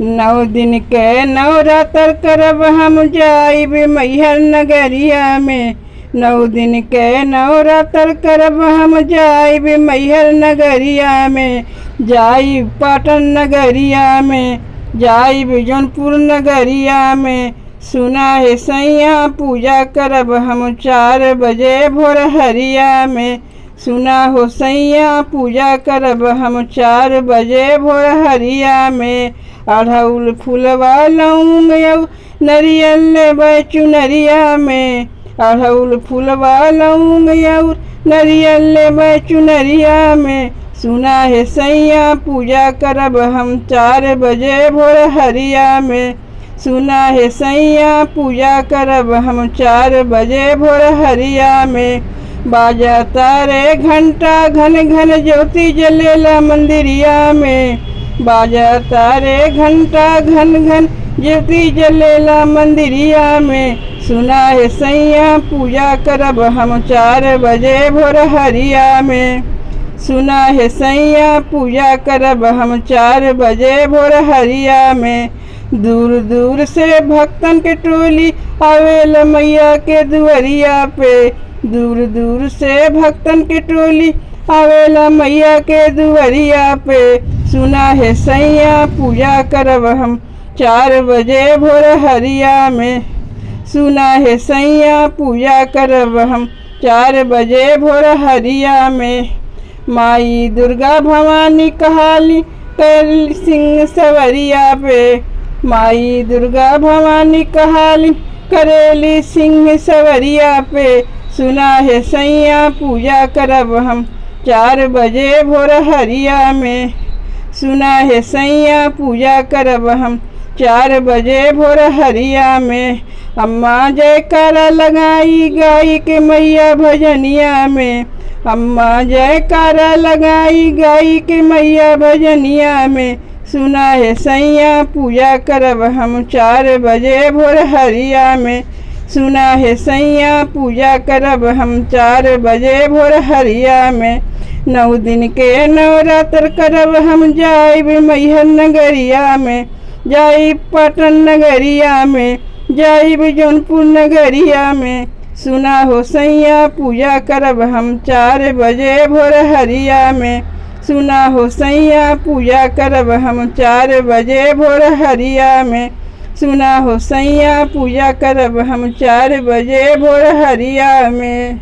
नौ दिन के नवरात्र करब हम जाइब मैहर नगरिया में। नौ दिन के नवरात्र करब हम जाइब मैहर नगरिया में। जाइब पाटन नगरिया में, जाइब जौनपुर नगरिया में। सुना है सैया पूजा करब हम 4 बजे भोर हरिया में। सुना हो सैया पूजा करब हम 4 बजे भोर हरिया में। अड़हुल फूलवा लौंग यौ नरियल लेबै चुनरिया में। अड़हुल फूलवा लौंग यौ नरियल लेबै चुनरिया में। सुना है सैया पूजा करब हम 4 बजे भोर हरिया में। सुना है सैया पूजा करब हम 4 बजे भोर हरिया में। बाजा तारे घंटा घन घन ज्योति जलेला मंदिरिया में। बाजा तारे घंटा घन घन ज्योति जलेला मंदिरिया में। सुना है सैया पूजा करब हम 4 बजे भोर हरिया में। सुना है सैया पूजा करब हम 4 बजे भोर हरिया में। दूर दूर से भक्तन के टोली आवेल मैया के दुआरिया पे। दूर दूर से भक्तन के टोली आवेला मैया के दुआरिया पे। सुना है सैया पूजा करब हम 4 बजे भोर हरिया में। सुना है सैया पूजा करब हम 4 बजे भोर हरिया में। माई दुर्गा भवानी कहाली कर सिंह सवरिया पे। माई दुर्गा भवानी कहाली करेली सिंह सवरिया पे। सुना है सैया पूजा करब हम 4 बजे भोर हरिया में। सुना है सैया पूजा करब हम 4 बजे भोर हरिया में। अम्मा जयकारा लगाई गाई के मैया भजनिया में। अम्मा जयकारा लगाई गाई के मैया भजनिया में। सुना है सैया पूजा करब हम 4 बजे भोर हरिया में। सुना है सैया पूजा करब हम 4 बजे भोर हरिया में। 9 दिन के नवरात्र करब हम जाइब मैहर नगरिया में। जाइब पाटन नगरिया में, जाइब जौनपुर नगरिया में। सुना हो सैया पूजा करब हम 4 बजे भोर हरिया में। सुना हो सैया पूजा करब हम 4 बजे भोर हरिया में। सुना हो सैया पूजा करब हम 4 बजे भोर हरिया में।